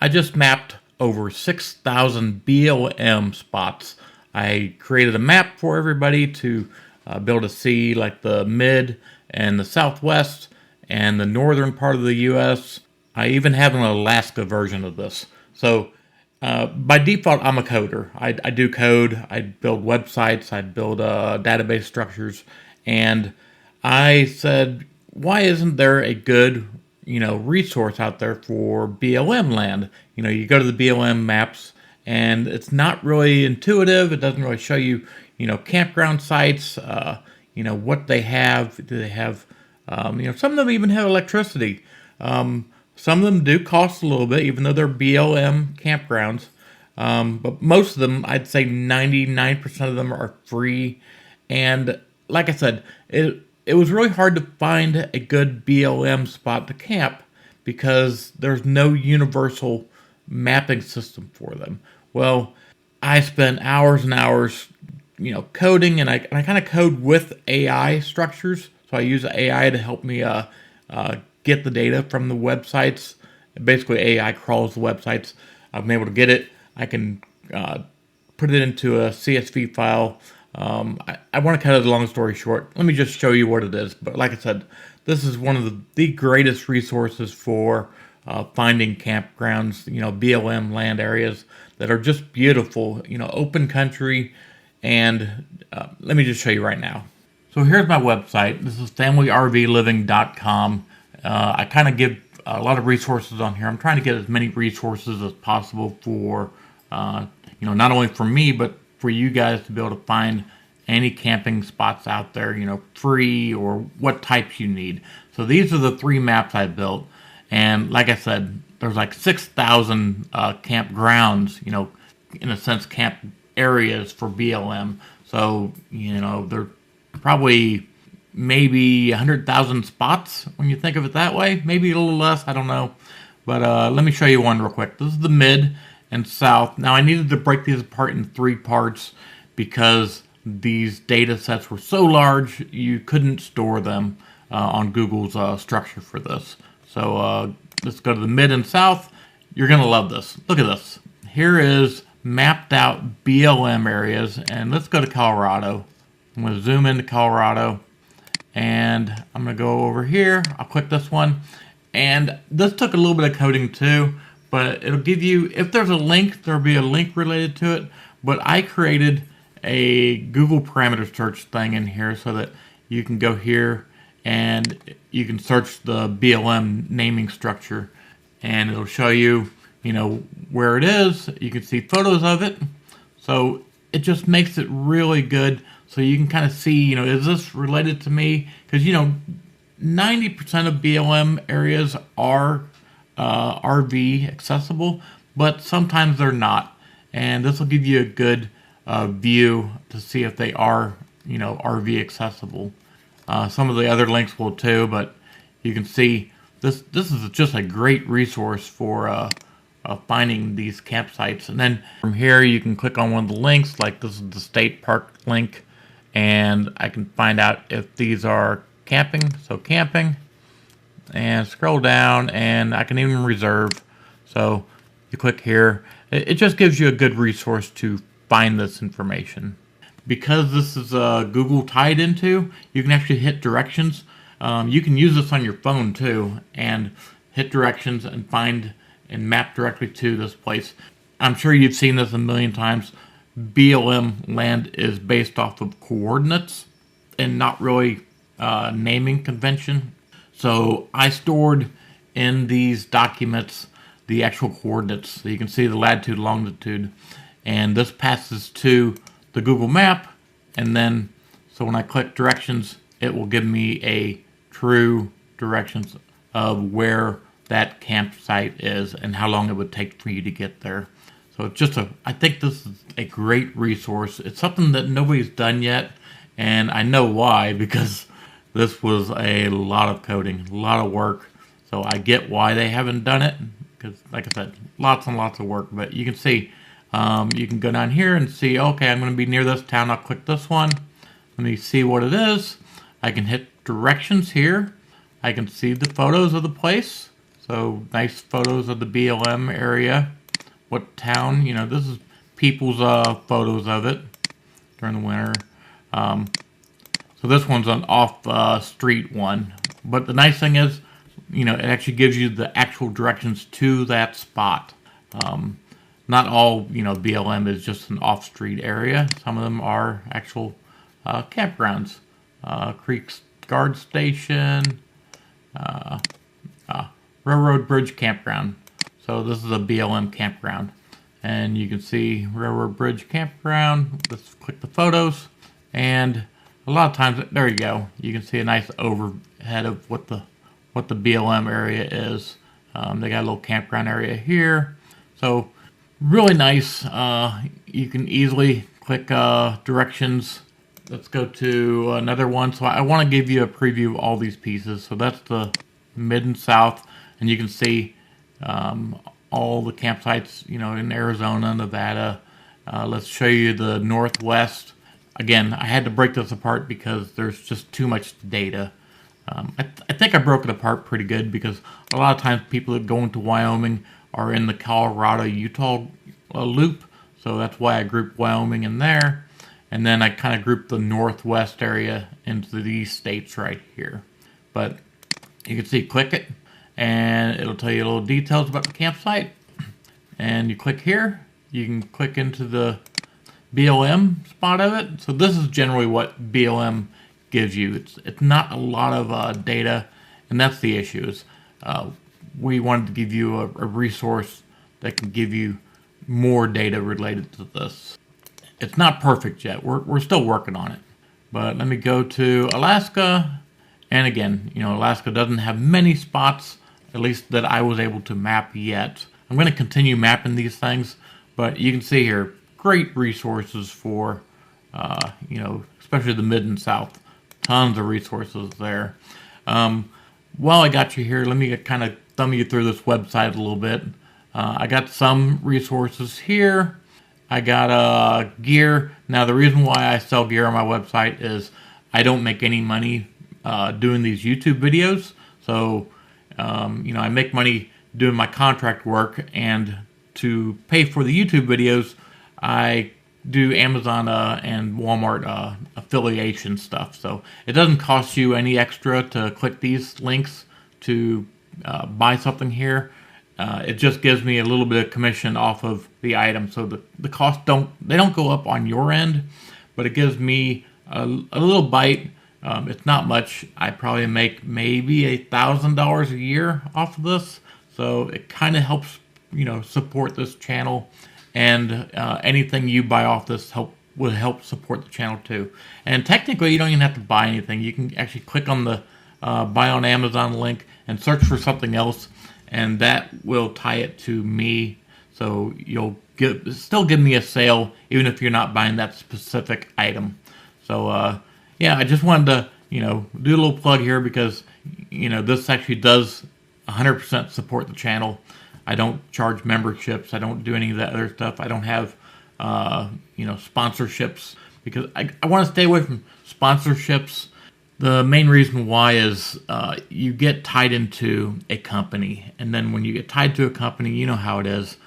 I just mapped over 6,000 BLM spots. I created a map for everybody to be able to see like the mid and the southwest and the northern part of the U.S. I even have an Alaska version of this. So by default, I'm a coder. I do code. I build websites. I build database structures. And I said, why isn't there a good, resource out there for BLM land? You go to the BLM maps, and it's not really intuitive. It doesn't really show you, campground sites. What they have. Do they have? Some of them even have electricity. Some of them do cost a little bit, even though they're BLM campgrounds. But most of them, I'd say 99% of them are free. And like I said, it was really hard to find a good BLM spot to camp because there's no universal mapping system for them. Well, I spent hours and hours, coding, and I kind of code with AI structures. So I use AI to help me get the data from the websites. Basically, AI crawls the websites. I'm able to get it. I can put it into a CSV file. I want to cut it a long story short. Let me just show you what it is. But like I said, this is one of the greatest resources for finding campgrounds, BLM land areas that are just beautiful, open country. And let me just show you right now. So here's my website. This is familyrvliving.com. I kind of give a lot of resources on here. I'm trying to get as many resources as possible for, not only for me, but for you guys to be able to find any camping spots out there, free or what types you need. So these are the 3 maps I built. And like I said, there's like 6,000 campgrounds, in a sense, camp areas for BLM. So, they're probably maybe 100,000 spots when you think of it that way. Maybe a little less, I don't know. But let me show you one real quick. This is the mid and south. Now I needed to break these apart in 3 parts because these data sets were so large you couldn't store them on Google's structure for this. So let's go to the mid and south. You're going to love this. Look at this. Here is mapped out BLM areas, and let's go to Colorado. I'm going to zoom into Colorado, and I'm going to go over here. I'll click this one, and this took a little bit of coding too, but it'll give you, if there's a link, there'll be a link related to it. But I created a Google parameter search thing in here so that you can go here and you can search the BLM naming structure, and it'll show you, where it is. You can see photos of it. So it just makes it really good. So you can kind of see, is this related to me? Because, 90% of BLM areas are RV accessible, but sometimes they're not. And this will give you a good view to see if they are, RV accessible. Some of the other links will too, but you can see this is just a great resource for finding these campsites. And then from here, you can click on one of the links, like this is the state park link, and I can find out if these are camping. So camping, and scroll down, and I can even reserve. So you click here. It just gives you a good resource to find this information. Because this is Google tied into, you can actually hit directions. You can use this on your phone too, and hit directions and find and map directly to this place. I'm sure you've seen this a million times. BLM land is based off of coordinates and not really naming convention. So I stored in these documents the actual coordinates. So you can see the latitude, longitude, and this passes to the Google map. And then, so when I click directions, it will give me a true directions of where that campsite is and how long it would take for you to get there. So it's just I think this is a great resource. It's something that nobody's done yet, and I know why, because this was a lot of coding, a lot of work. So I get why they haven't done it, because like I said, lots and lots of work. But you can see, you can go down here and see, okay, I'm going to be near this town. I'll click this one. Let me see what it is. I can hit directions here. I can see the photos of the place. So nice photos of the BLM area. What town? You know, this is people's photos of it during the winter. So this one's an off-street one. But the nice thing is, you know, it actually gives you the actual directions to that spot. Not all, you know, BLM is just an off-street area. Some of them are actual campgrounds. Creek Guard Station, Railroad Bridge Campground. So this is a BLM campground. And you can see Railroad Bridge Campground. Let's click the photos. And a lot of times, there you go. You can see a nice overhead of what the BLM area is. They got a little campground area here. So really nice. You can easily click directions. Let's go to another one. So I want to give you a preview of all these pieces. So that's the mid and south. And you can see all the campsites, you know, in Arizona, Nevada. Let's show you the northwest. Again, I had to break this apart because there's just too much data. I think I broke it apart pretty good because a lot of times people that go into Wyoming are in the Colorado-Utah loop. So that's why I grouped Wyoming in there. And then I kind of grouped the northwest area into these states right here. But you can see, click it, and it'll tell you little details about the campsite. And you click here, you can click into the BLM spot of it. So this is generally what BLM gives you. It's not a lot of data, and that's the issue. Is we wanted to give you a resource that can give you more data related to this. It's not perfect yet. We're still working on it. But let me go to Alaska. And again, you know, Alaska doesn't have many spots, at least that I was able to map yet. I'm going to continue mapping these things, but you can see here, great resources for, you know, especially the mid and south. Tons of resources there. While I got you here, let me kind of thumb you through this website a little bit. I got some resources here. I got gear. Now, the reason why I sell gear on my website is I don't make any money doing these YouTube videos. So, you know, I make money doing my contract work, and to pay for the YouTube videos, I do Amazon and Walmart affiliation stuff. So it doesn't cost you any extra to click these links to buy something here. It just gives me a little bit of commission off of the item. So the costs don't go up on your end, but it gives me a little bite. It's not much. I probably make maybe $1,000 a year off of this. So it kind of helps, you know, support this channel, and anything you buy off this will help support the channel too. And technically, you don't even have to buy anything. You can actually click on the buy on Amazon link and search for something else, and that will tie it to me. So you'll still give me a sale even if you're not buying that specific item. So yeah, I just wanted to, you know, do a little plug here because, you know, this actually does 100% support the channel. I don't charge memberships. I don't do any of that other stuff. I don't have, you know, sponsorships because I want to stay away from sponsorships. The main reason why is you get tied into a company, and then when you get tied to a company, you know how it is.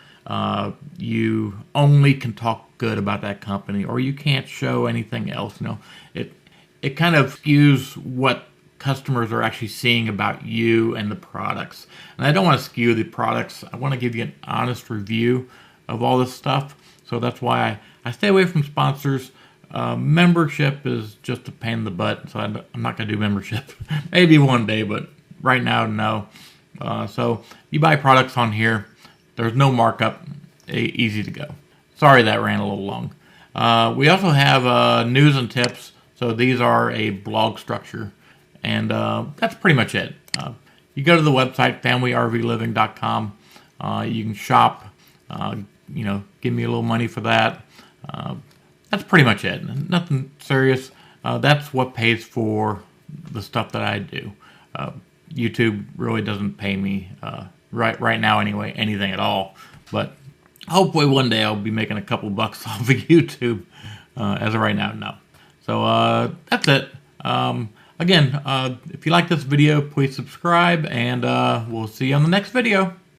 You only can talk good about that company, or you can't show anything else. You know, it kind of skews what customers are actually seeing about you and the products. And I don't want to skew the products. I want to give you an honest review of all this stuff. So that's why I stay away from sponsors. Membership is just a pain in the butt, so I'm not going to do membership. Maybe one day, but right now, no. So you buy products on here. There's no markup. Easy to go. Sorry that ran a little long. We also have news and tips. So these are a blog structure. And that's pretty much it. You go to the website, familyrvliving.com. You can shop, you know, give me a little money for that. That's pretty much it. Nothing serious. That's what pays for the stuff that I do. YouTube really doesn't pay me right now anyway, anything at all. But hopefully one day I'll be making a couple bucks off of YouTube. As of right now, no. So that's it. again, if you like this video, please subscribe, and we'll see you on the next video.